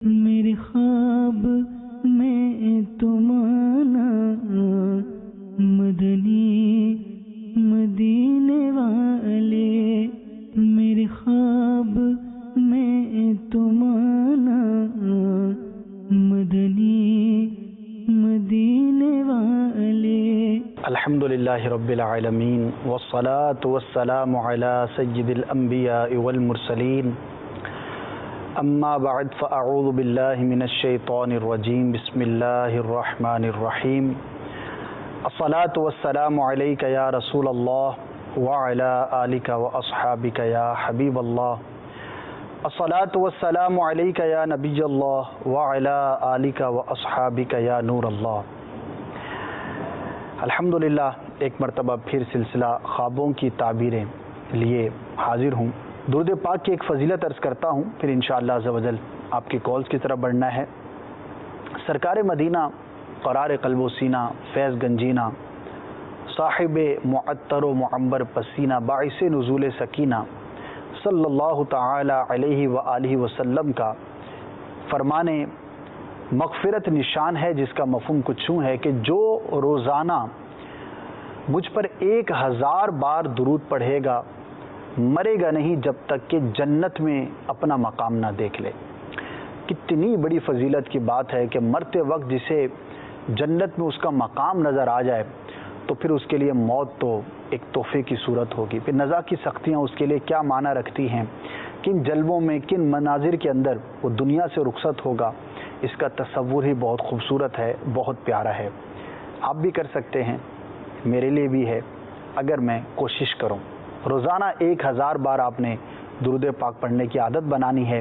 میرے خواب میں تمہارا مدنی مدینے والے، میرے خواب میں تمہارا مدنی مدینے والے۔ الحمدللہ رب العالمین والصلاة والسلام علی سید الانبیاء والمرسلین، اما بعد فاعوذ باللہ من الشیطان الرجیم، بسم اللہ الرحمن الرحیم۔ الصلاة والسلام علیک یا رسول اللہ وعلی آلک واصحابک یا حبیب اللہ، الصلاة والسلام علیک یا نبی اللہ وعلی آلک واصحابک یا نور اللہ۔ الحمدللہ ایک مرتبہ پھر سلسلہ خوابوں کی تعبیریں لیے حاضر ہوں۔ درود پاک کی ایک فضیلت عرض کرتا ہوں، پھر انشاءاللہ عز و جل آپ کی کالز کی طرف بڑھنا ہے۔ سرکار مدینہ، قرار قلب و سینہ، فیض گنجینہ، صاحب معطر و معمبر پسینہ، باعث نزول سکینہ صلی اللہ تعالی علیہ وآلہ وسلم کا فرمان مغفرت نشان ہے، جس کا مفہوم کچھ یوں ہے کہ جو روزانہ مجھ پر 1000 بار درود پڑھے گا مرے گا نہیں جب تک کہ جنت میں اپنا مقام نہ دیکھ لے۔ کتنی بڑی فضیلت کی بات ہے کہ مرتے وقت جسے جنت میں اس کا مقام نظر آ جائے تو پھر اس کے لیے موت تو ایک تحفے کی صورت ہوگی۔ پھر نزا کی سختیاں اس کے لیے کیا معنی رکھتی ہیں، کن جلووں میں، کن مناظر کے اندر وہ دنیا سے رخصت ہوگا، اس کا تصور ہی بہت خوبصورت ہے، بہت پیارا ہے۔ آپ بھی کر سکتے ہیں، میرے لیے بھی ہے، اگر میں کوشش کروں۔ روزانہ 1000 بار آپ نے درود پاک پڑھنے کی عادت بنانی ہے،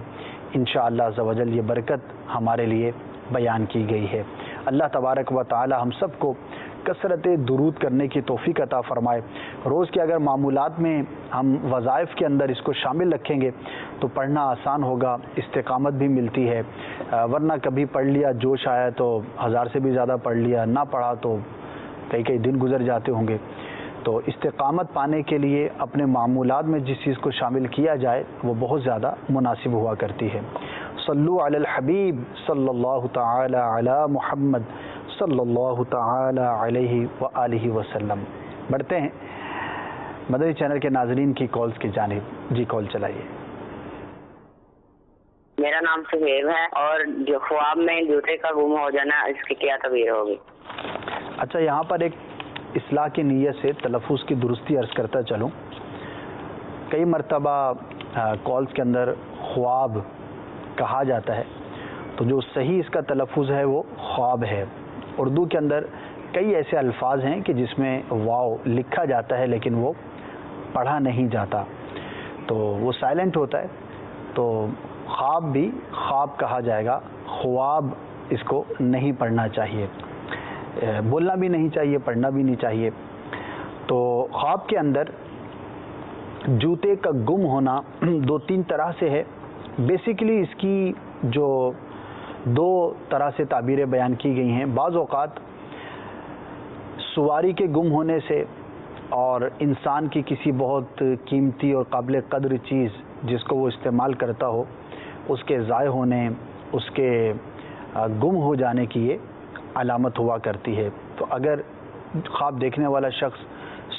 انشاءاللہ عز و جل یہ برکت ہمارے لیے بیان کی گئی ہے۔ اللہ تبارک و تعالی ہم سب کو کثرت درود کرنے کی توفیق عطا فرمائے۔ روز کے اگر معمولات میں ہم وظائف کے اندر اس کو شامل رکھیں گے تو پڑھنا آسان ہوگا، استقامت بھی ملتی ہے، ورنہ کبھی پڑھ لیا، جوش آیا تو 1000 سے بھی زیادہ پڑھ لیا، نہ پڑھا تو کئی دن گزر جاتے ہوں گے۔ تو استقامت پانے کے لیے اپنے معمولات میں جس چیز کو شامل کیا جائے وہ بہت زیادہ مناسب ہوا کرتی ہے۔ صلو علی الحبیب صلی اللہ تعالی علی محمد صلی اللہ تعالی علیہ وآلہ وسلم۔ بڑھتے ہیں مدنی چینل کے ناظرین کی کالز کی جانب۔ جی کال چلائیے۔ میرا نام سہیب ہے، اور جو خواب میں جوتے کا گم ہو جانا، اس کی کیا تعبیر ہوگی؟ اچھا، یہاں پر ایک اصلاح کی نیت سے تلفظ کی درستی عرض کرتا چلوں۔ کئی مرتبہ کالز کے اندر خواب کہا جاتا ہے، تو جو صحیح اس کا تلفظ ہے وہ خواب ہے۔ اردو کے اندر کئی ایسے الفاظ ہیں کہ جس میں واو لکھا جاتا ہے لیکن وہ پڑھا نہیں جاتا، تو وہ سائلنٹ ہوتا ہے، تو خواب بھی خواب کہا جائے گا، خواب اس کو نہیں پڑھنا چاہیے، بولنا بھی نہیں چاہیے، پڑھنا بھی نہیں چاہیے۔ تو خواب کے اندر جوتے کا گم ہونا 2-3 طرح سے ہے۔ بیسیکلی اس کی جو 2 طرح سے تعبیریں بیان کی گئی ہیں۔ بعض اوقات سواری کے گم ہونے سے، اور انسان کی کسی بہت قیمتی اور قابل قدر چیز جس کو وہ استعمال کرتا ہو، اس کے ضائع ہونے، اس کے گم ہو جانے کی یہ علامت ہوا کرتی ہے۔ تو اگر خواب دیکھنے والا شخص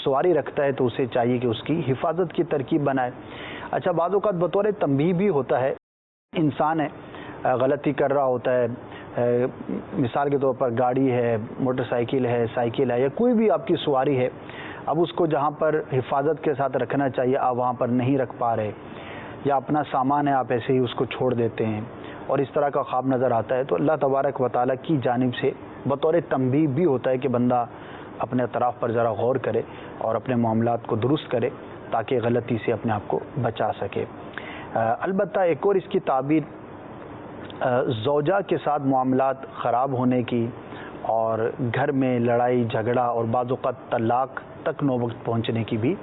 سواری رکھتا ہے تو اسے چاہیے کہ اس کی حفاظت کی ترکیب بنائے۔ اچھا، بعض اوقات بطور تنبیہ بھی ہوتا ہے، انسان ہے غلطی کر رہا ہوتا ہے، مثال کے طور پر گاڑی ہے، موٹر سائیکل ہے، سائیکل ہے، یا کوئی بھی آپ کی سواری ہے، اب اس کو جہاں پر حفاظت کے ساتھ رکھنا چاہیے آپ وہاں پر نہیں رکھ پا رہے، یا اپنا سامان ہے آپ ایسے ہی اس کو چھوڑ دیتے ہیں، اور اس طرح کا خواب نظر آتا ہے، تو اللہ تبارک و تعالیٰ کی جانب سے بطور تنبیہ بھی ہوتا ہے کہ بندہ اپنے اطراف پر ذرا غور کرے اور اپنے معاملات کو درست کرے تاکہ غلطی سے اپنے آپ کو بچا سکے۔ البتہ ایک اور اس کی تعبیر زوجہ کے ساتھ معاملات خراب ہونے کی، اور گھر میں لڑائی جھگڑا اور بعض اوقات طلاق تک نوبت پہنچنے کی بھی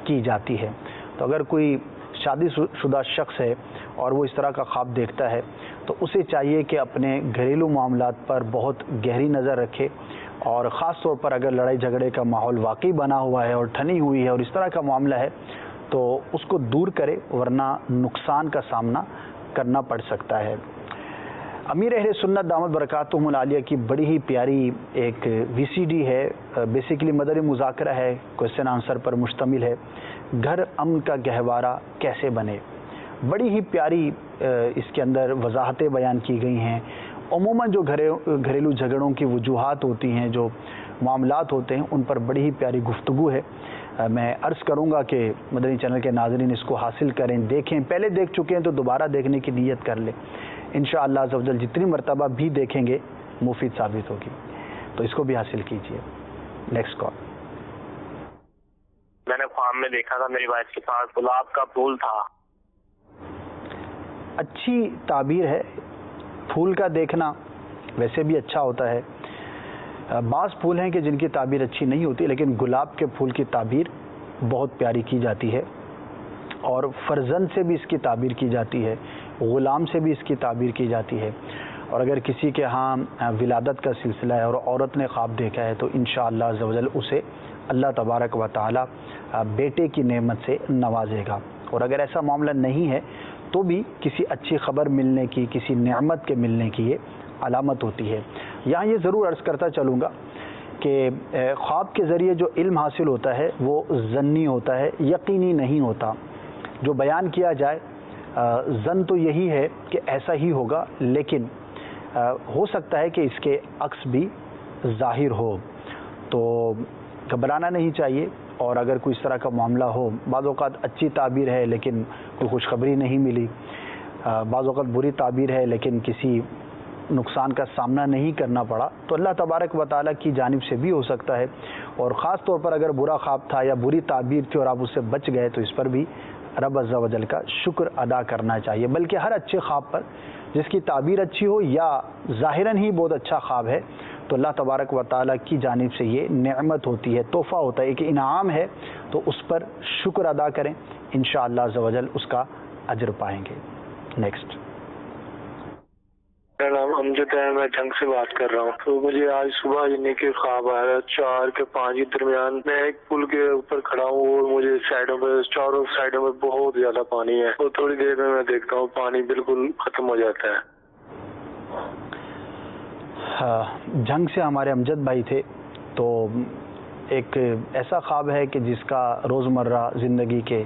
کی جاتی ہے۔ تو اگر کوئی شادی شدہ شخص ہے اور وہ اس طرح کا خواب دیکھتا ہے تو اسے چاہیے کہ اپنے گھریلو معاملات پر بہت گہری نظر رکھے، اور خاص طور پر اگر لڑائی جھگڑے کا ماحول واقعی بنا ہوا ہے اور ٹھنی ہوئی ہے اور اس طرح کا معاملہ ہے تو اس کو دور کرے، ورنہ نقصان کا سامنا کرنا پڑ سکتا ہے۔ امیر اہل سنت دامت برکاتہم العالیہ کی بڑی ہی پیاری ایک VCD ہے، بیسیکلی مدری مذاکرہ ہے، کوشچن آنسر پر مشتمل ہے، گھر امن کا گہوارہ کیسے بنے۔ بڑی ہی پیاری اس کے اندر وضاحتیں بیان کی گئی ہیں۔ عموماً جو گھریلو جھگڑوں کی وجوہات ہوتی ہیں، جو معاملات ہوتے ہیں، ان پر بڑی ہی پیاری گفتگو ہے۔ میں عرض کروں گا کہ مدنی چینل کے ناظرین اس کو حاصل کریں، دیکھیں، پہلے دیکھ چکے ہیں تو دوبارہ دیکھنے کی نیت کر لیں، انشاءاللہ عز و جل جتنی مرتبہ بھی دیکھیں گے مفید ثابت ہوگی، تو اس کو بھی حاصل کیجیے۔ Next call. میں نے خواب میں دیکھا تھا میری وائف کے پاس گلاب کا پھول تھا۔ اچھی تعبیر ہے، پھول کا دیکھنا ویسے بھی اچھا ہوتا ہے۔ بعض پھول ہیں کہ جن کی تعبیر اچھی نہیں ہوتی، لیکن گلاب کے پھول کی تعبیر بہت پیاری کی جاتی ہے، اور فرزند سے بھی اس کی تعبیر کی جاتی ہے، غلام سے بھی اس کی تعبیر کی جاتی ہے۔ اور اگر کسی کے ہاں ولادت کا سلسلہ ہے اور عورت نے خواب دیکھا ہے تو انشاءاللہ عز و جل اسے اللہ تبارک و تعالی بیٹے کی نعمت سے نوازے گا، اور اگر ایسا معاملہ نہیں ہے تو بھی کسی اچھی خبر ملنے کی، کسی نعمت کے ملنے کی یہ علامت ہوتی ہے۔ یہاں یہ ضرور عرض کرتا چلوں گا کہ خواب کے ذریعے جو علم حاصل ہوتا ہے وہ ظنی ہوتا ہے، یقینی نہیں ہوتا۔ جو بیان کیا جائے ظن تو یہی ہے کہ ایسا ہی ہوگا، لیکن ہو سکتا ہے کہ اس کے عکس بھی ظاہر ہو، تو گھبرانا نہیں چاہیے۔ اور اگر کوئی اس طرح کا معاملہ ہو، بعض اوقات اچھی تعبیر ہے لیکن کوئی خوشخبری نہیں ملی، بعض اوقات بری تعبیر ہے لیکن کسی نقصان کا سامنا نہیں کرنا پڑا، تو اللہ تبارک و تعالیٰ کی جانب سے بھی ہو سکتا ہے۔ اور خاص طور پر اگر برا خواب تھا یا بری تعبیر تھی اور آپ اس سے بچ گئے تو اس پر بھی رب عز و جل کا شکر ادا کرنا چاہیے۔ بلکہ ہر اچھے خواب پر، جس کی تعبیر اچھی ہو یا ظاہراً ہی بہت اچھا خواب ہے، تو اللہ تبارک و تعالیٰ کی جانب سے یہ نعمت ہوتی ہے، تحفہ ہوتا ہے، ایک انعام ہے، تو اس پر شکر ادا کریں، انشاءاللہ عز و جل اس کا اجر پائیں گے۔ نیکسٹ۔ میرا نام امجد ہے، میں جنگ سے بات کر رہا ہوں۔ تو مجھے آج صبح یعنی کہ خواب آیا 4 کے 5 کے درمیان، میں ایک پل کے اوپر کھڑا ہوں اور مجھے سائڈوں پہ، چاروں سائڈوں میں بہت زیادہ پانی ہے، اور تھوڑی دیر میں دیکھتا ہوں پانی بالکل ختم ہو جاتا ہے۔ جنگ سے ہمارے امجد بھائی تھے، تو ایک ایسا خواب ہے کہ جس کا روزمرہ زندگی کے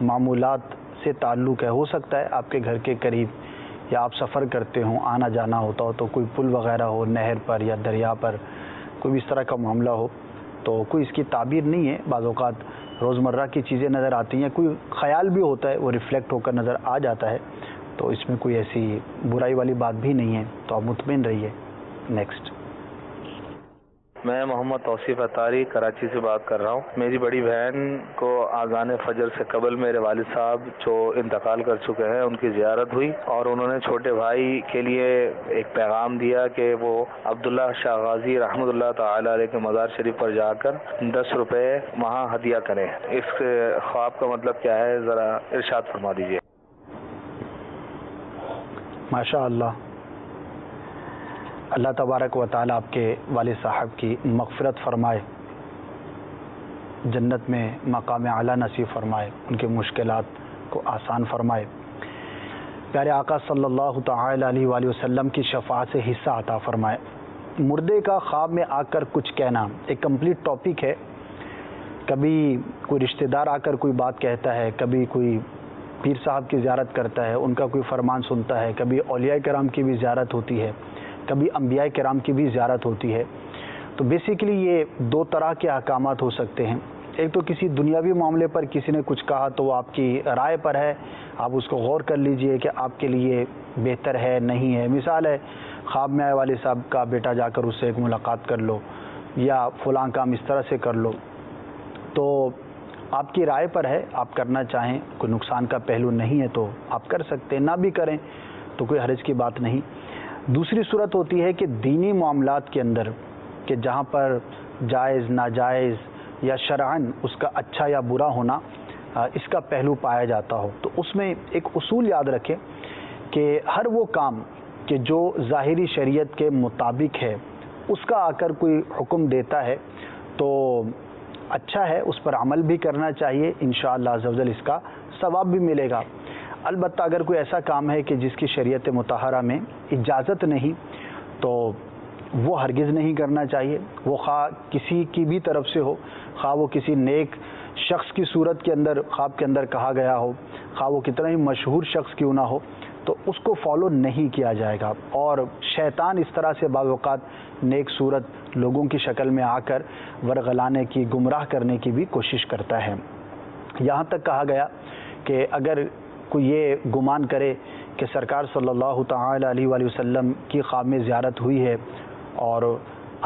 معمولات سے تعلق ہے۔ ہو سکتا ہے آپ کے گھر کے قریب یا آپ سفر کرتے ہوں، آنا جانا ہوتا ہو، تو کوئی پل وغیرہ ہو نہر پر یا دریا پر، کوئی بھی اس طرح کا معاملہ ہو، تو کوئی اس کی تعبیر نہیں ہے۔ بعض اوقات روزمرہ کی چیزیں نظر آتی ہیں، کوئی خیال بھی ہوتا ہے، وہ ریفلیکٹ ہو کر نظر آ جاتا ہے، تو اس میں کوئی ایسی برائی والی بات بھی نہیں ہے، تو آپ مطمئن رہیے۔ نیکسٹ۔ میں محمد توصیف اتاری کراچی سے بات کر رہا ہوں۔ میری بڑی بہن کو آذان فجر سے قبل میرے والد صاحب جو انتقال کر چکے ہیں ان کی زیارت ہوئی، اور انہوں نے چھوٹے بھائی کے لیے ایک پیغام دیا کہ وہ عبداللہ شاہ غازی رحمۃ اللہ تعالی علیہ کے مزار شریف پر جا کر 10 روپے وہاں ہدیہ کریں۔ اس خواب کا مطلب کیا ہے، ذرا ارشاد فرما دیجیے۔ ماشاء اللہ، اللہ تبارک و تعالیٰ آپ کے والد صاحب کی مغفرت فرمائے، جنت میں مقام اعلیٰ نصیب فرمائے، ان کے مشکلات کو آسان فرمائے، پیارے آقا صلی اللہ تعالی علیہ وآلہ وسلم کی شفاعت سے حصہ عطا فرمائے۔ مردے کا خواب میں آ کر کچھ کہنا ایک کمپلیٹ ٹاپک ہے۔ کبھی کوئی رشتہ دار آ کر کوئی بات کہتا ہے، کبھی کوئی پیر صاحب کی زیارت کرتا ہے، ان کا کوئی فرمان سنتا ہے، کبھی اولیاء کرام کی بھی زیارت ہوتی ہے، کبھی انبیاء کرام کی بھی زیارت ہوتی ہے۔ تو بیسیکلی یہ 2 طرح کے احکامات ہو سکتے ہیں۔ ایک تو کسی دنیاوی معاملے پر کسی نے کچھ کہا تو وہ آپ کی رائے پر ہے، آپ اس کو غور کر لیجئے کہ آپ کے لیے بہتر ہے نہیں ہے۔ مثال ہے، خواب میں آئے والد صاحب کا بیٹا جا کر اس سے ایک ملاقات کر لو، یا فلاں کام اس طرح سے کر لو، تو آپ کی رائے پر ہے، آپ کرنا چاہیں، کوئی نقصان کا پہلو نہیں ہے تو آپ کر سکتے ہیں، نہ بھی کریں تو کوئی حرج کی بات نہیں۔ دوسری صورت ہوتی ہے کہ دینی معاملات کے اندر، کہ جہاں پر جائز ناجائز یا شرعاً اس کا اچھا یا برا ہونا، اس کا پہلو پایا جاتا ہو، تو اس میں ایک اصول یاد رکھیں کہ ہر وہ کام کہ جو ظاہری شریعت کے مطابق ہے، اس کا آ کر کوئی حکم دیتا ہے تو اچھا ہے، اس پر عمل بھی کرنا چاہیے، انشاءاللہ عز و جل اس کا ثواب بھی ملے گا۔ البتہ اگر کوئی ایسا کام ہے کہ جس کی شریعت مطہرہ میں اجازت نہیں تو وہ ہرگز نہیں کرنا چاہیے، وہ خواہ کسی کی بھی طرف سے ہو، خواہ وہ کسی نیک شخص کی صورت کے اندر خواب کے اندر کہا گیا ہو، خواہ وہ کتنا ہی مشہور شخص کیوں نہ ہو، تو اس کو فالو نہیں کیا جائے گا۔ اور شیطان اس طرح سے بعض اوقات نیک صورت لوگوں کی شکل میں آ کر ورغلانے کی، گمراہ کرنے کی بھی کوشش کرتا ہے۔ یہاں تک کہا گیا کہ اگر کوئی یہ گمان کرے کہ سرکار صلی اللہ تعالی علیہ وآلہ وسلم کی خواب میں زیارت ہوئی ہے اور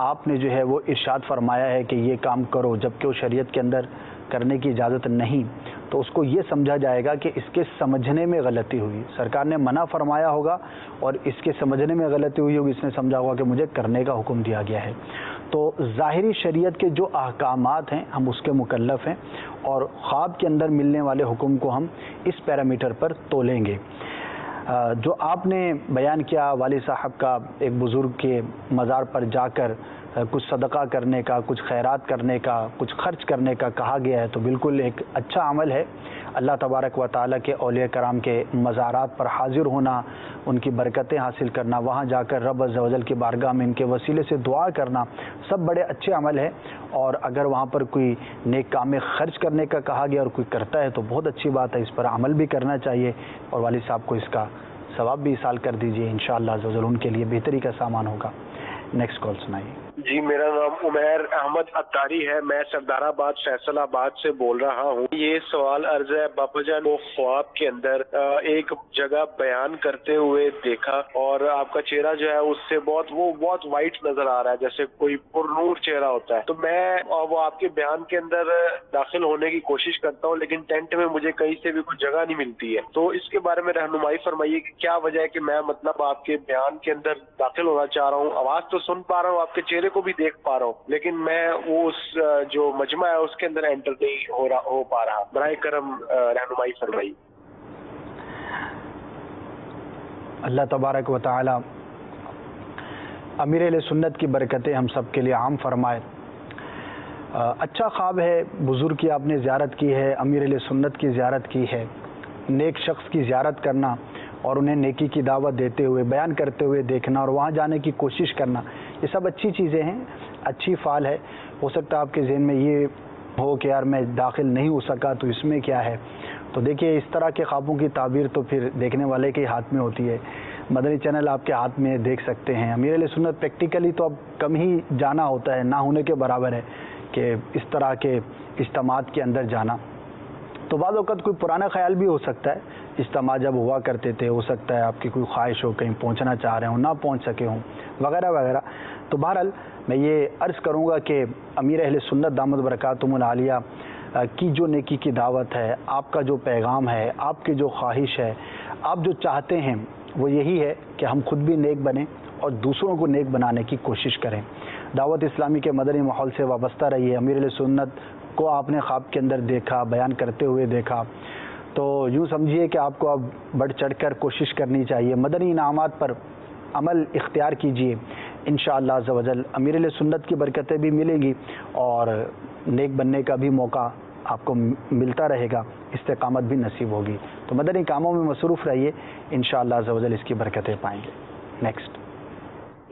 آپ نے جو ہے وہ ارشاد فرمایا ہے کہ یہ کام کرو، جبکہ وہ شریعت کے اندر کرنے کی اجازت نہیں، تو اس کو یہ سمجھا جائے گا کہ اس کے سمجھنے میں غلطی ہوئی، سرکار نے منع فرمایا ہوگا اور اس کے سمجھنے میں غلطی ہوئی ہوگی، اس نے سمجھا ہوگا کہ مجھے کرنے کا حکم دیا گیا ہے۔ تو ظاہری شریعت کے جو احکامات ہیں ہم اس کے مکلف ہیں، اور خواب کے اندر ملنے والے حکم کو ہم اس پیرامیٹر پر تولیں گے۔ جو آپ نے بیان کیا والد صاحب کا ایک بزرگ کے مزار پر جا کر کچھ صدقہ کرنے کا، کچھ خیرات کرنے کا، کچھ خرچ کرنے کا کہا گیا ہے، تو بالکل ایک اچھا عمل ہے۔ اللہ تبارک و تعالیٰ کے اولیاء کرام کے مزارات پر حاضر ہونا، ان کی برکتیں حاصل کرنا، وہاں جا کر رب عز و جل کی بارگاہ میں ان کے وسیلے سے دعا کرنا، سب بڑے اچھے عمل ہے۔ اور اگر وہاں پر کوئی نیک کام میں خرچ کرنے کا کہا گیا اور کوئی کرتا ہے تو بہت اچھی بات ہے، اس پر عمل بھی کرنا چاہیے، اور والد صاحب کو اس کا ثواب بھی ایصال کر دیجیے، انشاءاللہ عز و جل ان کے لیے بہتری کا سامان ہوگا۔ نیکسٹ کال سنائیے۔ جی، میرا نام عمیر احمد اتاری ہے، میں سردار آباد فیصل آباد سے بول رہا ہوں۔ یہ سوال عرض ہے، باپا جان کو خواب کے اندر ایک جگہ بیان کرتے ہوئے دیکھا اور آپ کا چہرہ جو ہے اس سے بہت وائٹ نظر آ رہا ہے، جیسے کوئی پرنور چہرہ ہوتا ہے۔ تو میں وہ آپ کے بیان کے اندر داخل ہونے کی کوشش کرتا ہوں، لیکن ٹینٹ میں مجھے کہیں سے بھی کوئی جگہ نہیں ملتی ہے۔ تو اس کے بارے میں رہنمائی فرمائیے کہ کیا وجہ ہے کہ میں مطلب آپ کے بیان کے اندر داخل ہونا چاہ رہا ہوں، آواز تو سن پا رہا ہوں، آپ کے چہرے کو بھی دیکھ پا رہا ہوں، لیکن میں وہ اس جو مجمع ہے اس کے اندر انٹر نہیں ہو پا رہا۔ برائے کرم رہنمائی فرمائی۔ اللہ تبارک و تعالی امیر اہل سنت کی برکتیں ہم سب کے لیے عام فرمائے۔ اچھا خواب ہے، بزرگ کی آپ نے زیارت کی ہے، امیر اہل سنت کی زیارت کی ہے۔ نیک شخص کی زیارت کرنا اور انہیں نیکی کی دعوت دیتے ہوئے، بیان کرتے ہوئے دیکھنا اور وہاں جانے کی کوشش کرنا، یہ سب اچھی چیزیں ہیں، اچھی فعال ہے۔ ہو سکتا ہے آپ کے ذہن میں یہ ہو کہ یار میں داخل نہیں ہو سکا تو اس میں کیا ہے۔ تو دیکھیے، اس طرح کے خوابوں کی تعبیر تو پھر دیکھنے والے کے ہاتھ میں ہوتی ہے۔ مدنی چینل آپ کے ہاتھ میں دیکھ سکتے ہیں۔ امیر اہل سنت پریکٹیکلی تو اب کم ہی جانا ہوتا ہے، نہ ہونے کے برابر ہے کہ اس طرح کے اجتماعات کے اندر جانا۔ تو بعض اوقات کوئی پرانا خیال بھی ہو سکتا ہے، اجتماع جب ہوا کرتے تھے، ہو سکتا ہے آپ کی کوئی خواہش ہو، کہیں پہنچنا چاہ رہے ہوں، نہ پہنچ سکے ہوں، وغیرہ وغیرہ۔ تو بہرحال میں یہ عرض کروں گا کہ امیر اہل سنت دامت برکاتہم العالیہ کی جو نیکی کی دعوت ہے، آپ کا جو پیغام ہے، آپ کی جو خواہش ہے، آپ جو چاہتے ہیں، وہ یہی ہے کہ ہم خود بھی نیک بنیں اور دوسروں کو نیک بنانے کی کوشش کریں۔ دعوت اسلامی کے مدنی ماحول سے وابستہ رہیے۔ امیر اہل سنت کو آپ نے خواب کے اندر دیکھا، بیان کرتے ہوئے دیکھا، تو یوں سمجھیے کہ آپ کو اب بڑھ چڑھ کر کوشش کرنی چاہیے، مدنی انعامات پر عمل اختیار کیجیے۔ انشاءاللہ عز و جل امیر اہل سنت کی برکتیں بھی ملیں گی اور نیک بننے کا بھی موقع آپ کو ملتا رہے گا، استقامت بھی نصیب ہوگی۔ تو مدنی کاموں میں مصروف رہیے، انشاءاللہ عز و جل اس کی برکتیں پائیں گے۔ نیکسٹ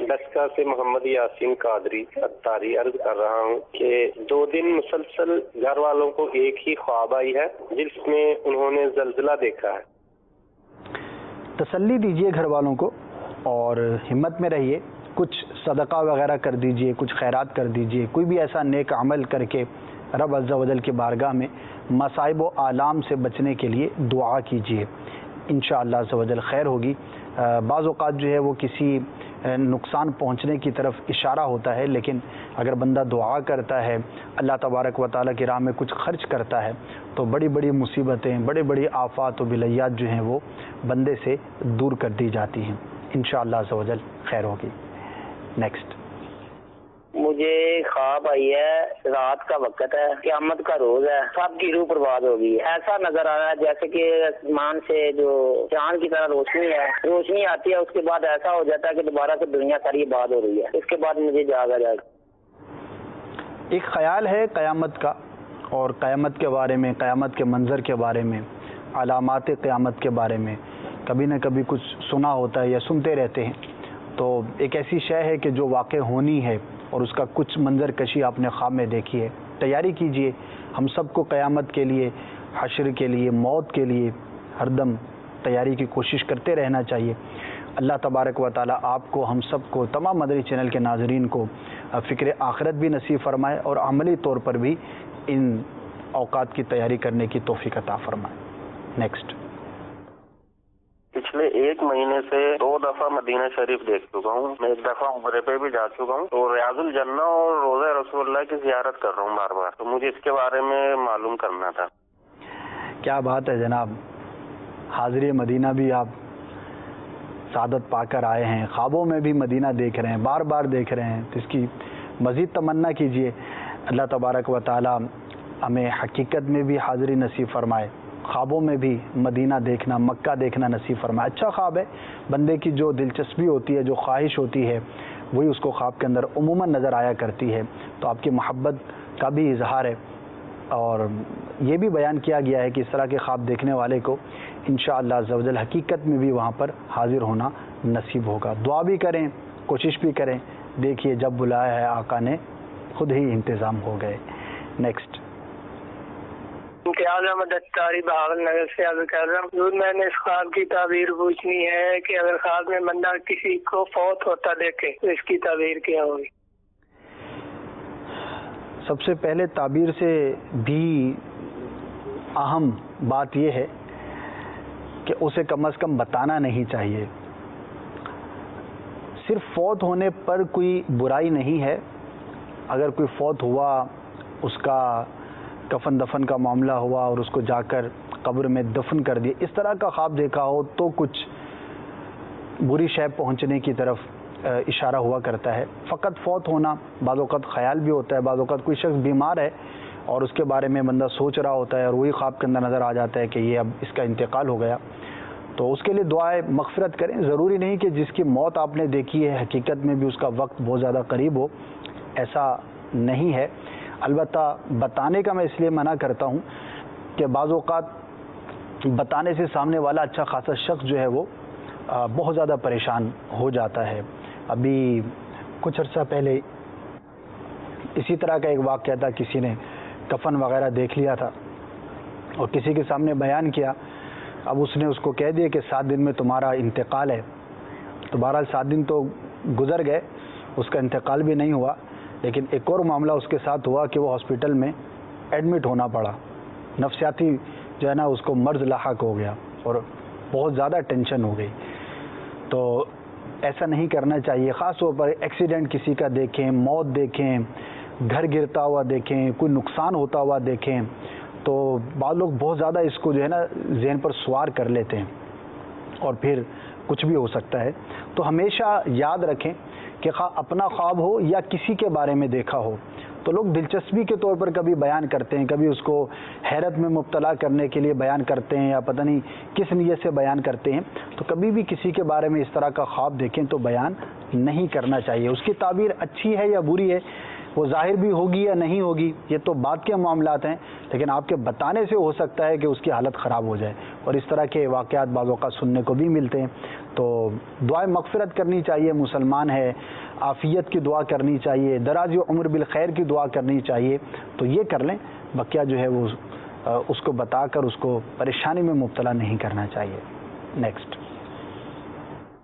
دسکا سے محمد یاسین قادری اتاری عرض کر رہا ہوں کہ 2 دن مسلسل گھر والوں کو ایک ہی خواب آئی ہے جس میں انہوں نے زلزلہ دیکھا ہے۔ تسلی دیجیے گھر والوں کو اور ہمت میں رہیے، کچھ صدقہ وغیرہ کر دیجیے، کچھ خیرات کر دیجیے، کوئی بھی ایسا نیک عمل کر کے رب عز و جل کی بارگاہ میں مصائب و آلام سے بچنے کے لیے دعا کیجیے، انشاءاللہ عز و جل خیر ہوگی۔ بعض اوقات جو ہے وہ کسی نقصان پہنچنے کی طرف اشارہ ہوتا ہے، لیکن اگر بندہ دعا کرتا ہے، اللہ تبارک و تعالیٰ کی راہ میں کچھ خرچ کرتا ہے، تو بڑی بڑی مصیبتیں، بڑی بڑی آفات و بلیات جو ہیں وہ بندے سے دور کر دی جاتی ہیں، انشاءاللہ عز و جل خیر ہوگی۔ نیکسٹ مجھے خواب آئی ہے، رات کا وقت ہے، قیامت کا روز ہے، سب کی روح برباد ہوگی، ایسا نظر آ رہا ہے جیسے کہ آسمان سے جو چاند کی طرح روشنی آتی ہے، اس کے بعد ایسا ہو جاتا ہے کہ دوبارہ سے دنیا ساری آباد ہو رہی ہے، اس کے بعد مجھے جاگا جائے گا۔ ایک خیال ہے قیامت کا، اور قیامت کے بارے میں، قیامت کے منظر کے بارے میں علامات قیامت کے بارے میں کبھی نہ کبھی کچھ سنا ہوتا ہے یا سنتے رہتے ہیں، تو ایک ایسی شے ہے کہ جو واقع ہونی ہے اور اس کا کچھ منظر کشی آپ نے خواب میں دیکھی ہے۔ تیاری کیجئے، ہم سب کو قیامت کے لیے، حشر کے لیے، موت کے لیے ہر دم تیاری کی کوشش کرتے رہنا چاہیے۔ اللہ تبارک و تعالی آپ کو، ہم سب کو، تمام مدنی چینل کے ناظرین کو فکر آخرت بھی نصیب فرمائے اور عملی طور پر بھی ان اوقات کی تیاری کرنے کی توفیق عطا فرمائے۔ نیکسٹ۔ پچھلے 1 مہینے سے 2 دفعہ مدینہ شریف دیکھ چکا ہوں، میں 1 دفعہ عمرے پہ بھی جا چکا ہوں، تو ریاض الجنہ اور روضہ رسول اللہ کی زیارت کر رہا ہوں بار بار، تو مجھے اس کے بارے میں معلوم کرنا تھا۔ کیا بات ہے جناب، حاضری مدینہ بھی آپ سعادت پا کر آئے ہیں، خوابوں میں بھی مدینہ دیکھ رہے ہیں، بار بار دیکھ رہے ہیں، تو اس کی مزید تمنا کیجئے اللہ تبارک و تعالی ہمیں حقیقت میں بھی حاضری نصیب فرمائے، خوابوں میں بھی مدینہ دیکھنا، مکہ دیکھنا نصیب فرمائے۔ اچھا خواب ہے، بندے کی جو دلچسپی ہوتی ہے، جو خواہش ہوتی ہے، وہی اس کو خواب کے اندر عموماً نظر آیا کرتی ہے، تو آپ کی محبت کا بھی اظہار ہے، اور یہ بھی بیان کیا گیا ہے کہ اس طرح کے خواب دیکھنے والے کو انشاءاللہ عز و جل حقیقت میں بھی وہاں پر حاضر ہونا نصیب ہوگا۔ دعا بھی کریں، کوشش بھی کریں، دیکھیے جب بلایا ہے آقا نے خود ہی انتظام ہو گئے۔ نیکسٹ۔ امتیاز احمد اتاری بہاول نگر سے عرض کر رہا ہوں، میں نے اس خواب کی تعبیر پوچھنی ہے کہ اگر خواب میں بندہ کسی کو فوت ہوتا دیکھے تو اس کی تعبیر کیا ہوگی؟ سب سے پہلے تعبیر سے بھی اہم بات یہ ہے کہ اسے کم از کم بتانا نہیں چاہیے۔ صرف فوت ہونے پر کوئی برائی نہیں ہے، اگر کوئی فوت ہوا، اس کا کفن دفن کا معاملہ ہوا اور اس کو جا کر قبر میں دفن کر دیا، اس طرح کا خواب دیکھا ہو تو کچھ بری شے پہنچنے کی طرف اشارہ ہوا کرتا ہے۔ فقط فوت ہونا، بعض اوقات خیال بھی ہوتا ہے، بعض اوقات کوئی شخص بیمار ہے اور اس کے بارے میں بندہ سوچ رہا ہوتا ہے اور وہی خواب کے اندر نظر آ جاتا ہے کہ یہ اب اس کا انتقال ہو گیا، تو اس کے لیے دعائے مغفرت کریں۔ ضروری نہیں کہ جس کی موت آپ نے دیکھی ہے حقیقت میں بھی اس کا وقت بہت زیادہ قریب ہو، ایسا نہیں ہے۔ البتہ بتانے کا میں اس لیے منع کرتا ہوں کہ بعض اوقات بتانے سے سامنے والا اچھا خاصا شخص جو ہے وہ بہت زیادہ پریشان ہو جاتا ہے۔ ابھی کچھ عرصہ پہلے اسی طرح کا ایک واقعہ تھا، کسی نے کفن وغیرہ دیکھ لیا تھا اور کسی کے سامنے بیان کیا، اب اس نے اس کو کہہ دیا کہ 7 دن میں تمہارا انتقال ہے، تو بہرحال 7 دن تو گزر گئے، اس کا انتقال بھی نہیں ہوا، لیکن ایک اور معاملہ اس کے ساتھ ہوا کہ وہ ہاسپٹل میں ایڈمٹ ہونا پڑا، نفسیاتی جو ہے نا اس کو مرض لاحق ہو گیا اور بہت زیادہ ٹینشن ہو گئی۔ تو ایسا نہیں کرنا چاہیے، خاص طور پر ایکسیڈنٹ کسی کا دیکھیں، موت دیکھیں، گھر گرتا ہوا دیکھیں، کوئی نقصان ہوتا ہوا دیکھیں، تو بعض لوگ بہت زیادہ اس کو جو ہے نا ذہن پر سوار کر لیتے ہیں اور پھر کچھ بھی ہو سکتا ہے۔ تو ہمیشہ یاد رکھیں کہ اپنا خواب ہو یا کسی کے بارے میں دیکھا ہو تو لوگ دلچسپی کے طور پر کبھی بیان کرتے ہیں، کبھی اس کو حیرت میں مبتلا کرنے کے لیے بیان کرتے ہیں یا پتہ نہیں کس نیت سے بیان کرتے ہیں، تو کبھی بھی کسی کے بارے میں اس طرح کا خواب دیکھیں تو بیان نہیں کرنا چاہیے۔ اس کی تعبیر اچھی ہے یا بری ہے، وہ ظاہر بھی ہوگی یا نہیں ہوگی، یہ تو بعد کے معاملات ہیں، لیکن آپ کے بتانے سے ہو سکتا ہے کہ اس کی حالت خراب ہو جائے، اور اس طرح کے واقعات بعض اوقات سننے کو بھی ملتے ہیں۔ تو دعائیں مغفرت کرنی چاہیے، مسلمان ہے، عافیت کی دعا کرنی چاہیے، دراز عمر بالخیر کی دعا کرنی چاہیے، تو یہ کر لیں، بقیہ جو ہے وہ اس کو بتا کر اس کو پریشانی میں مبتلا نہیں کرنا چاہیے۔ نیکسٹ۔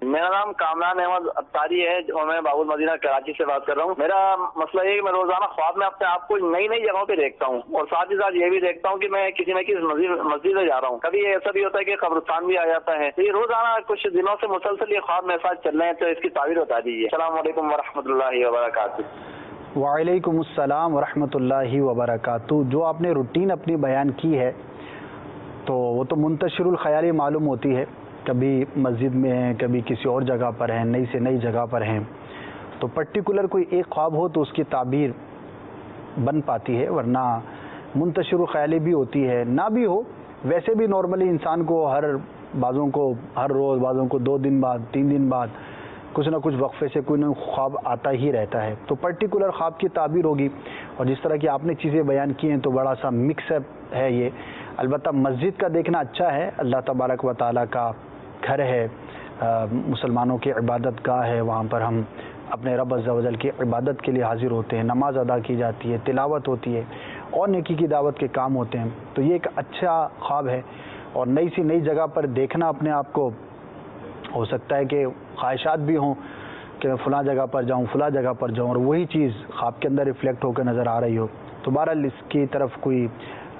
میرا نام کامران احمد اتاری ہے اور میں بابول مدینہ کراچی سے بات کر رہا ہوں۔ میرا مسئلہ یہ ہے کہ میں روزانہ خواب میں اپنے آپ کو نئی نئی جگہوں پہ دیکھتا ہوں اور ساتھ ہی ساتھ یہ بھی دیکھتا ہوں کہ میں کسی نہ کسی مسجد میں جا رہا ہوں، کبھی ایسا بھی ہوتا ہے کہ قبرستان بھی آ جاتا ہے۔ یہ روزانہ کچھ دنوں سے مسلسل یہ خواب میرے ساتھ چل رہے ہیں، تو اس کی تعبیر بتا دیجیے۔ السلام علیکم ورحمۃ اللہ وبرکاتہ۔ وعلیکم السلام ورحمۃ اللہ وبرکاتہ۔ جو آپ نے روٹین اپنی بیان کی ہے تو وہ تو منتشر الخیالی معلوم ہوتی ہے، کبھی مسجد میں ہیں، کبھی کسی اور جگہ پر ہیں، نئی سے نئی جگہ پر ہیں، تو پرٹیکولر کوئی ایک خواب ہو تو اس کی تعبیر بن پاتی ہے، ورنہ منتشر الخیالی بھی ہوتی ہے، نہ بھی ہو ویسے بھی نارملی انسان کو بعضوں کو ہر روز، بعضوں کو 2 دن بعد، 3 دن بعد کچھ نہ کچھ وقفے سے کوئی نہ خواب آتا ہی رہتا ہے، تو پرٹیکولر خواب کی تعبیر ہوگی۔ اور جس طرح کی آپ نے چیزیں بیان کی ہیں تو بڑا سا مکس اپ ہے یہ، البتہ مسجد کا دیکھنا اچھا ہے، اللہ تبارک و تعالیٰ کا گھر ہے، مسلمانوں کی عبادت گاہ ہے، وہاں پر ہم اپنے رب عز و جل کی عبادت کے لیے حاضر ہوتے ہیں، نماز ادا کی جاتی ہے، تلاوت ہوتی ہے اور نیکی کی دعوت کے کام ہوتے ہیں. تو یہ ایک اچھا خواب ہے، اور نئی سی نئی جگہ پر دیکھنا اپنے آپ کو، ہو سکتا ہے کہ خواہشات بھی ہوں کہ میں فلاں جگہ پر جاؤں، فلاں جگہ پر جاؤں، اور وہی چیز خواب کے اندر ریفلیکٹ ہو کر نظر آ رہی ہو. تو بہرحال اس کی طرف کوئی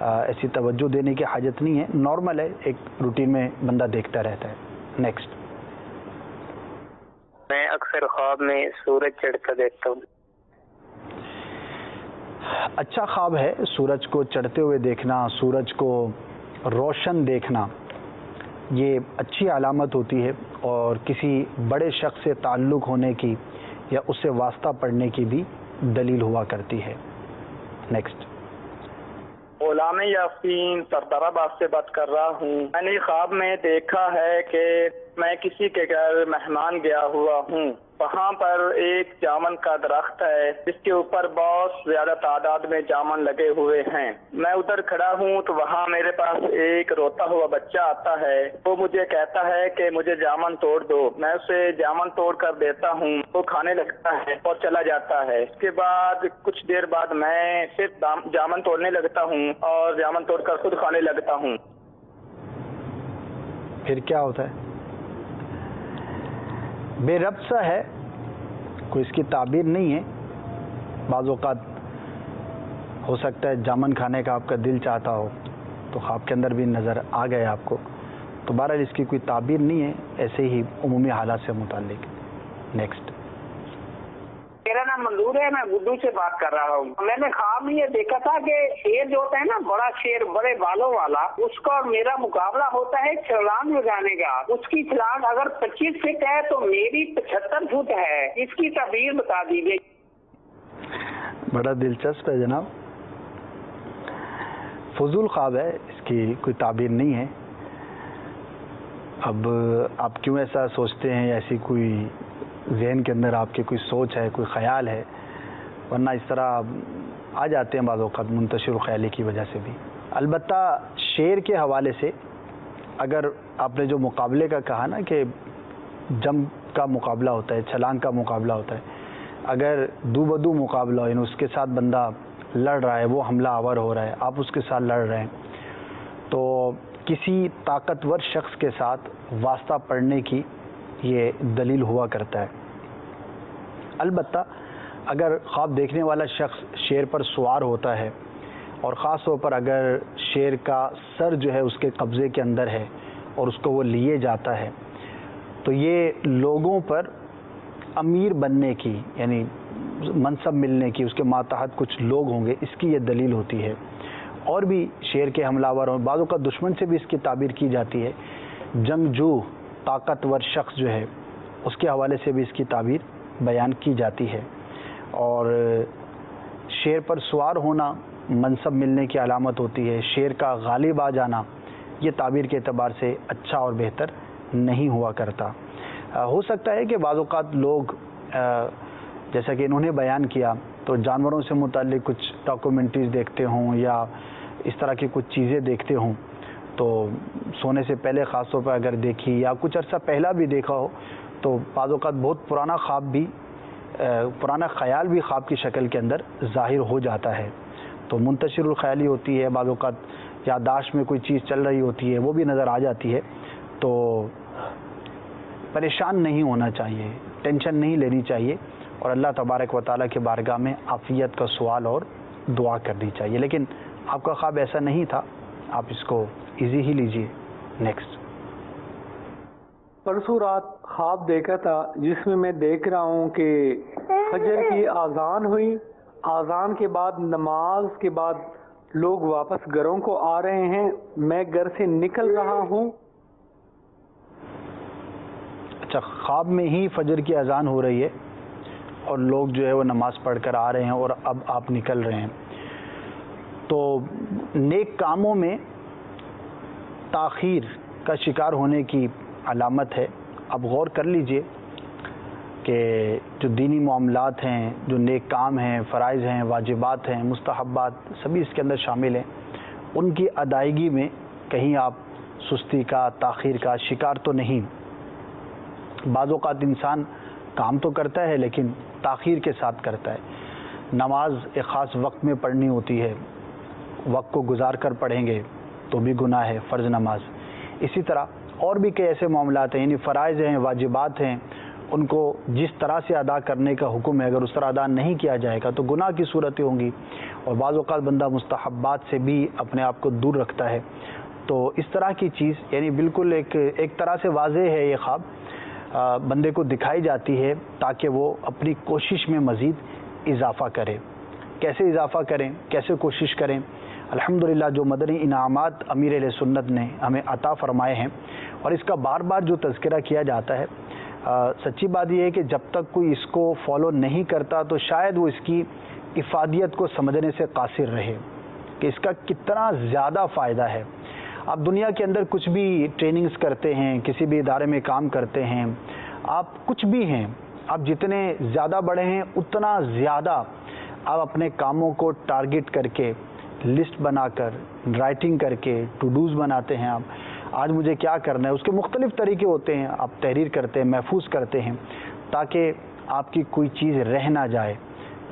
ایسی توجہ دینے کی حاجت نہیں ہے، نارمل ہے، ایک روٹین میں بندہ دیکھتا رہتا ہے. نیکسٹ. میں اکثر خواب میں سورج چڑھتا دیکھتا ہوں. اچھا خواب ہے، سورج کو چڑھتے ہوئے دیکھنا، سورج کو روشن دیکھنا، یہ اچھی علامت ہوتی ہے اور کسی بڑے شخص سے تعلق ہونے کی یا اس سے واسطہ پڑنے کی بھی دلیل ہوا کرتی ہے. نیکسٹ. غلام یاسین سردار آباد سے بات کر رہا ہوں. میں نے خواب میں دیکھا ہے کہ میں کسی کے گھر مہمان گیا ہوا ہوں. وہاں پر ایک جامن کا درخت ہے جس کے اوپر بہت زیادہ تعداد میں جامن لگے ہوئے ہیں. میں ادھر کھڑا ہوں تو وہاں میرے پاس ایک روتا ہوا بچہ آتا ہے. وہ مجھے کہتا ہے کہ مجھے جامن توڑ دو. میں اسے جامن توڑ کر دیتا ہوں، وہ کھانے لگتا ہے اور چلا جاتا ہے. اس کے بعد کچھ دیر بعد میں صرف جامن توڑنے لگتا ہوں اور جامن توڑ کر خود کھانے لگتا ہوں. پھر کیا ہوتا ہے؟ بے ربط سا ہے، کوئی اس کی تعبیر نہیں ہے. بعض اوقات ہو سکتا ہے جامن کھانے کا آپ کا دل چاہتا ہو تو خواب کے اندر بھی نظر آ گئے آپ کو. تو بہرحال اس کی کوئی تعبیر نہیں ہے، ایسے ہی عمومی حالات سے متعلق. نیکسٹ. میرا نام منظور ہے، میں گڈو سے بات کر رہا ہوں. میں نے خواب میں یہ دیکھا تھا کہ شیر جو ہوتا ہے نا، بڑا شیر بڑے بالوں والا، اس کا اور میرا مقابلہ ہوتا ہے چھلانگ لگانے کا. اس کی چھلانگ اگر 25 فٹ ہے تو میری 75 فٹ ہے. اس کی تعبیر بتا دیجیے. بڑا دلچسپ ہے جناب، فضول خواب ہے، اس کی کوئی تعبیر نہیں ہے. اب آپ کیوں ایسا سوچتے ہیں، ایسی کوئی ذہن کے اندر آپ کی کوئی سوچ ہے، کوئی خیال ہے، ورنہ اس طرح آ جاتے ہیں بعض اوقات منتشر خیالی کی وجہ سے بھی. البتہ شعر کے حوالے سے اگر آپ نے جو مقابلے کا کہا نا کہ جمپ کا مقابلہ ہوتا ہے، چھلانگ کا مقابلہ ہوتا ہے، اگر دو بدو مقابلہ ہو، یعنی اس کے ساتھ بندہ لڑ رہا ہے، وہ حملہ آور ہو رہا ہے، آپ اس کے ساتھ لڑ رہے ہیں، تو کسی طاقتور شخص کے ساتھ واسطہ پڑنے کی یہ دلیل ہوا کرتا ہے. البتہ اگر خواب دیکھنے والا شخص شیر پر سوار ہوتا ہے اور خاص طور پر اگر شیر کا سر جو ہے اس کے قبضے کے اندر ہے اور اس کو وہ لیے جاتا ہے، تو یہ لوگوں پر امیر بننے کی، یعنی منصب ملنے کی، اس کے ماتحت کچھ لوگ ہوں گے، اس کی یہ دلیل ہوتی ہے. اور بھی شیر کے حملہ آور ہوں، بعضوں کا دشمن سے بھی اس کی تعبیر کی جاتی ہے. جنگجو طاقتور شخص جو ہے اس کے حوالے سے بھی اس کی تعبیر بیان کی جاتی ہے. اور شیر پر سوار ہونا منصب ملنے کی علامت ہوتی ہے. شیر کا غالب آ جانا یہ تعبیر کے اعتبار سے اچھا اور بہتر نہیں ہوا کرتا. ہو سکتا ہے کہ بعض اوقات لوگ جیسا کہ انہوں نے بیان کیا تو جانوروں سے متعلق کچھ ڈاکومنٹریز دیکھتے ہوں یا اس طرح کی کچھ چیزیں دیکھتے ہوں، تو سونے سے پہلے خاص طور پر اگر دیکھی یا کچھ عرصہ پہلا بھی دیکھا ہو تو بعض اوقات بہت پرانا خواب بھی، پرانا خیال بھی خواب کی شکل کے اندر ظاہر ہو جاتا ہے. تو منتشر الخیالی ہوتی ہے، بعض اوقات یادداشت میں کوئی چیز چل رہی ہوتی ہے وہ بھی نظر آ جاتی ہے. تو پریشان نہیں ہونا چاہیے، ٹینشن نہیں لینی چاہیے، اور اللہ تبارک و تعالیٰ کے بارگاہ میں عافیت کا سوال اور دعا کرنی چاہیے. لیکن آپ کا خواب ایسا نہیں تھا، آپ اس کو ایزی ہی لیجئے. نیکسٹ. پرسوں رات خواب دیکھا تھا جس میں میں دیکھ رہا ہوں کہ فجر کی اذان ہوئی، اذان کے بعد نماز کے بعد لوگ واپس گھروں کو آ رہے ہیں، میں گھر سے نکل رہا ہوں. اچھا، خواب میں ہی فجر کی اذان ہو رہی ہے اور لوگ جو ہے وہ نماز پڑھ کر آ رہے ہیں اور اب آپ نکل رہے ہیں. تو نیک کاموں میں تاخیر کا شکار ہونے کی علامت ہے. اب غور کر لیجئے کہ جو دینی معاملات ہیں، جو نیک کام ہیں، فرائض ہیں، واجبات ہیں، مستحبات، سبھی اس کے اندر شامل ہیں. ان کی ادائیگی میں کہیں آپ سستی کا تاخیر کا شکار تو نہیں. بعض اوقات انسان کام تو کرتا ہے لیکن تاخیر کے ساتھ کرتا ہے. نماز ایک خاص وقت میں پڑھنی ہوتی ہے، وقت کو گزار کر پڑھیں گے تو بھی گناہ ہے، فرض نماز. اسی طرح اور بھی کئی ایسے معاملات ہیں، یعنی فرائض ہیں، واجبات ہیں، ان کو جس طرح سے ادا کرنے کا حکم ہے اگر اس طرح ادا نہیں کیا جائے گا تو گناہ کی صورتیں ہوں گی. اور بعض اوقات بندہ مستحبات سے بھی اپنے آپ کو دور رکھتا ہے. تو اس طرح کی چیز یعنی بالکل ایک طرح سے واضح ہے یہ خواب، بندے کو دکھائی جاتی ہے تاکہ وہ اپنی کوشش میں مزید اضافہ کرے. کیسے اضافہ کریں، کیسے کوشش کریں؟ الحمدللہ جو مدنی انعامات امیر اہل سنت نے ہمیں عطا فرمائے ہیں اور اس کا بار بار جو تذکرہ کیا جاتا ہے، سچی بات یہ ہے کہ جب تک کوئی اس کو فالو نہیں کرتا تو شاید وہ اس کی افادیت کو سمجھنے سے قاصر رہے کہ اس کا کتنا زیادہ فائدہ ہے. آپ دنیا کے اندر کچھ بھی ٹریننگز کرتے ہیں، کسی بھی ادارے میں کام کرتے ہیں، آپ کچھ بھی ہیں، آپ جتنے زیادہ بڑے ہیں اتنا زیادہ آپ اپنے کاموں کو ٹارگٹ کر کے، لسٹ بنا کر، رائٹنگ کر کے، ٹو ڈوز بناتے ہیں. آپ آج مجھے کیا کرنا ہے، اس کے مختلف طریقے ہوتے ہیں. آپ تحریر کرتے ہیں، محفوظ کرتے ہیں تاکہ آپ کی کوئی چیز رہ نہ جائے.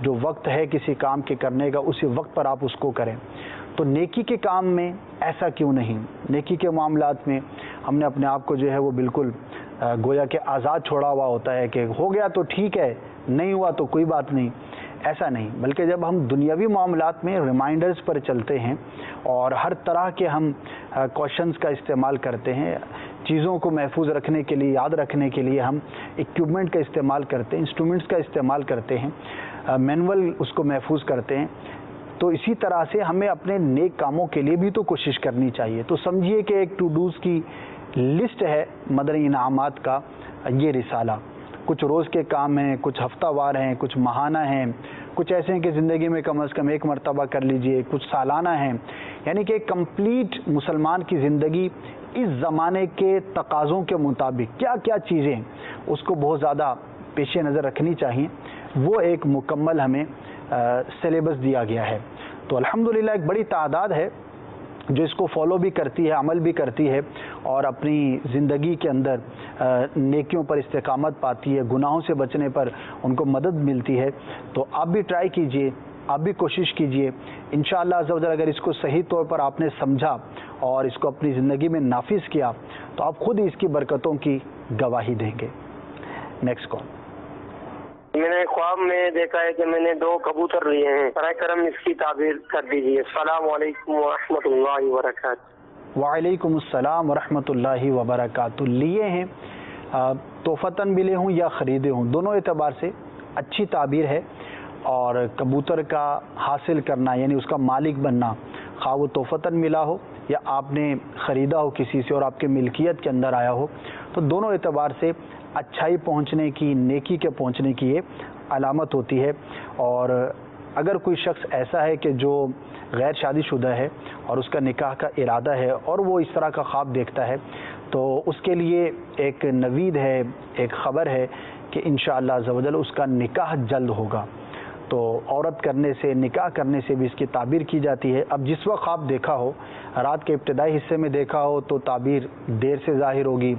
جو وقت ہے کسی کام کے کرنے کا اسی وقت پر آپ اس کو کریں. تو نیکی کے کام میں ایسا کیوں نہیں؟ نیکی کے معاملات میں ہم نے اپنے آپ کو جو ہے وہ بالکل گویا کہ آزاد چھوڑا ہوا ہوتا ہے کہ ہو گیا تو ٹھیک ہے، نہیں ہوا تو کوئی بات نہیں. ایسا نہیں، بلکہ جب ہم دنیاوی معاملات میں ریمائنڈرز پر چلتے ہیں اور ہر طرح کے ہم کوشچنز کا استعمال کرتے ہیں، چیزوں کو محفوظ رکھنے کے لیے، یاد رکھنے کے لیے ہم اکوپمنٹ کا استعمال کرتے ہیں، انسٹرومنٹس کا استعمال کرتے ہیں، مینول اس کو محفوظ کرتے ہیں، تو اسی طرح سے ہمیں اپنے نیک کاموں کے لیے بھی تو کوشش کرنی چاہیے. تو سمجھیے کہ ایک ٹو ڈوز کی لسٹ ہے مدنی انعامات کا یہ رسالہ. کچھ روز کے کام ہیں، کچھ ہفتہ وار ہیں، کچھ ماہانہ ہیں، کچھ ایسے ہیں کہ زندگی میں کم از کم ایک مرتبہ کر لیجئے، کچھ سالانہ ہیں. یعنی کہ کمپلیٹ مسلمان کی زندگی اس زمانے کے تقاضوں کے مطابق کیا کیا چیزیں اس کو بہت زیادہ پیش نظر رکھنی چاہیے، وہ ایک مکمل ہمیں سلیبس دیا گیا ہے. تو الحمدللہ ایک بڑی تعداد ہے جو اس کو فالو بھی کرتی ہے، عمل بھی کرتی ہے اور اپنی زندگی کے اندر نیکیوں پر استقامت پاتی ہے، گناہوں سے بچنے پر ان کو مدد ملتی ہے. تو آپ بھی ٹرائی کیجئے، آپ بھی کوشش کیجئے. انشاءاللہ عز و جل اگر اس کو صحیح طور پر آپ نے سمجھا اور اس کو اپنی زندگی میں نافذ کیا تو آپ خود ہی اس کی برکتوں کی گواہی دیں گے. Next call. میں نے خواب میں دیکھا ہے کہ میں نے 2 کبوتر لیے ہیں، براہ کرم اس کی تعبیر کر دیجیے. السلام علیکم ورحمۃ اللہ وبرکاتہ. وعلیکم السلام ورحمۃ اللہ وبرکاتہ. لیے ہیں تحفتاً ملے ہوں یا خریدے ہوں، دونوں اعتبار سے اچھی تعبیر ہے. اور کبوتر کا حاصل کرنا یعنی اس کا مالک بننا، خواہ وہ تحفتاً ملا ہو یا آپ نے خریدا ہو کسی سے اور آپ کے ملکیت کے اندر آیا ہو، تو دونوں اعتبار سے اچھائی پہنچنے کی، نیکی کے پہنچنے کی یہ علامت ہوتی ہے. اور اگر کوئی شخص ایسا ہے کہ جو غیر شادی شدہ ہے اور اس کا نکاح کا ارادہ ہے اور وہ اس طرح کا خواب دیکھتا ہے تو اس کے لیے ایک نوید ہے، ایک خبر ہے کہ انشاءاللہ عز و جل اس کا نکاح جلد ہوگا. تو عورت کرنے سے، نکاح کرنے سے بھی اس کی تعبیر کی جاتی ہے. اب جس وقت خواب دیکھا ہو، رات کے ابتدائی حصے میں دیکھا ہو تو تعبیر دیر سے ظاہر ہوگی،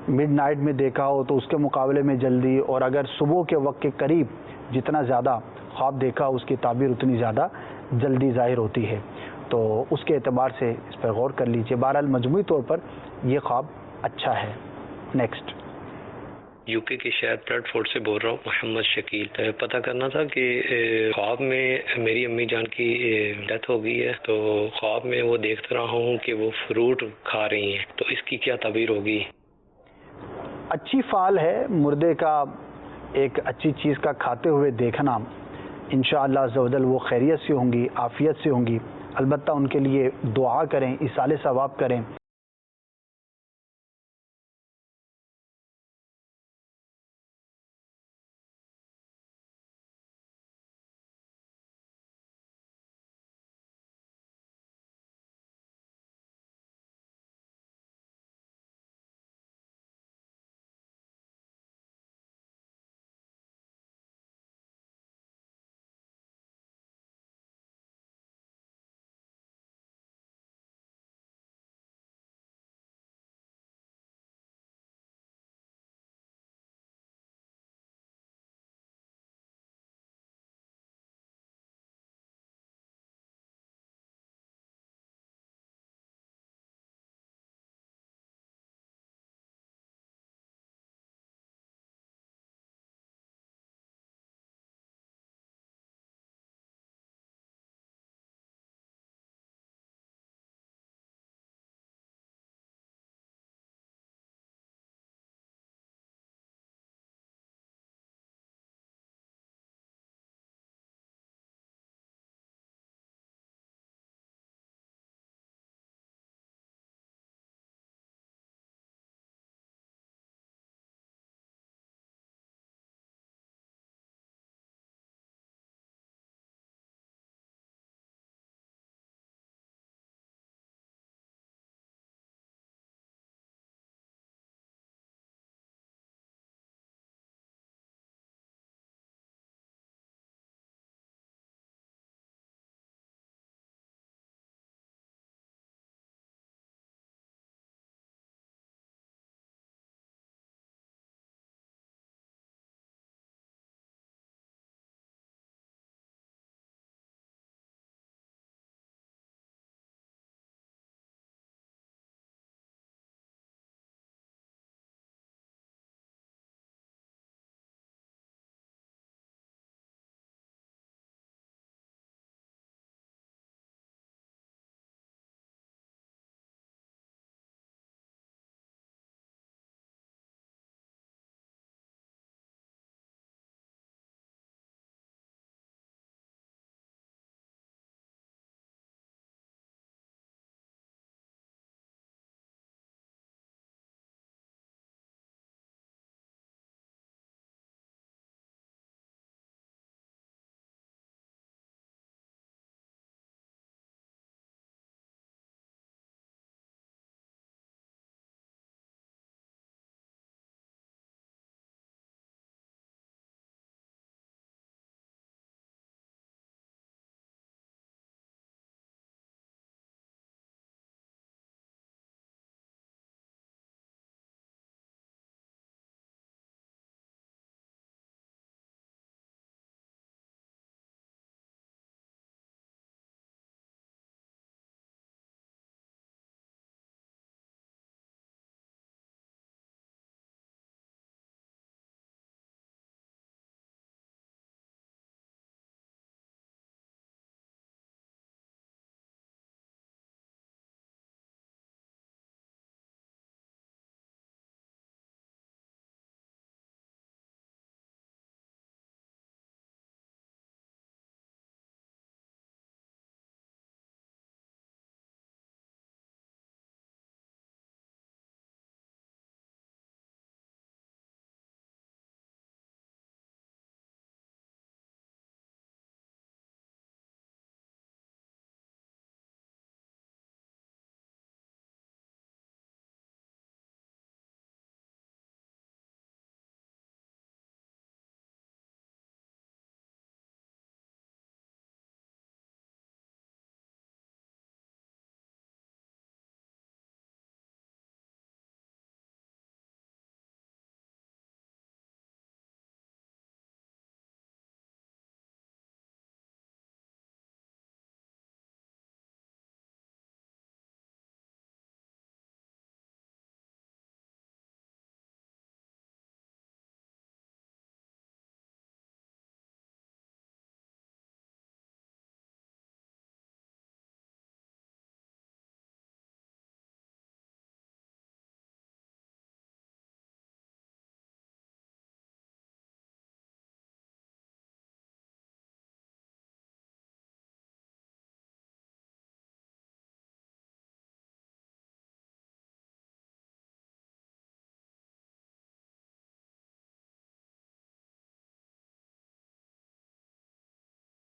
مڈ نائٹ میں دیکھا ہو تو اس کے مقابلے میں جلدی، اور اگر صبح کے وقت کے قریب جتنا زیادہ خواب دیکھا اس کی تعبیر اتنی زیادہ جلدی ظاہر ہوتی ہے. تو اس کے اعتبار سے اس پر غور کر لیجئے. بہرحال مجموعی طور پر یہ خواب اچھا ہے. نیکسٹ. یو پی کے شہر پلیٹ فورٹ سے بول رہا ہوں، محمد شکیل. پتہ کرنا تھا کہ خواب میں میری امی جان کی ڈیتھ ہو گئی ہے، تو خواب میں وہ دیکھ رہا ہوں کہ وہ فروٹ کھا رہی ہیں، تو اس کی کیا تعبیر ہوگی؟ اچھی فعال ہے، مردے کا ایک اچھی چیز کا کھاتے ہوئے دیکھنا. انشاءاللہ عز و جل وہ خیریت سے ہوں گی، عافیت سے ہوں گی. البتہ ان کے لیے دعا کریں، ایصال ثواب کریں.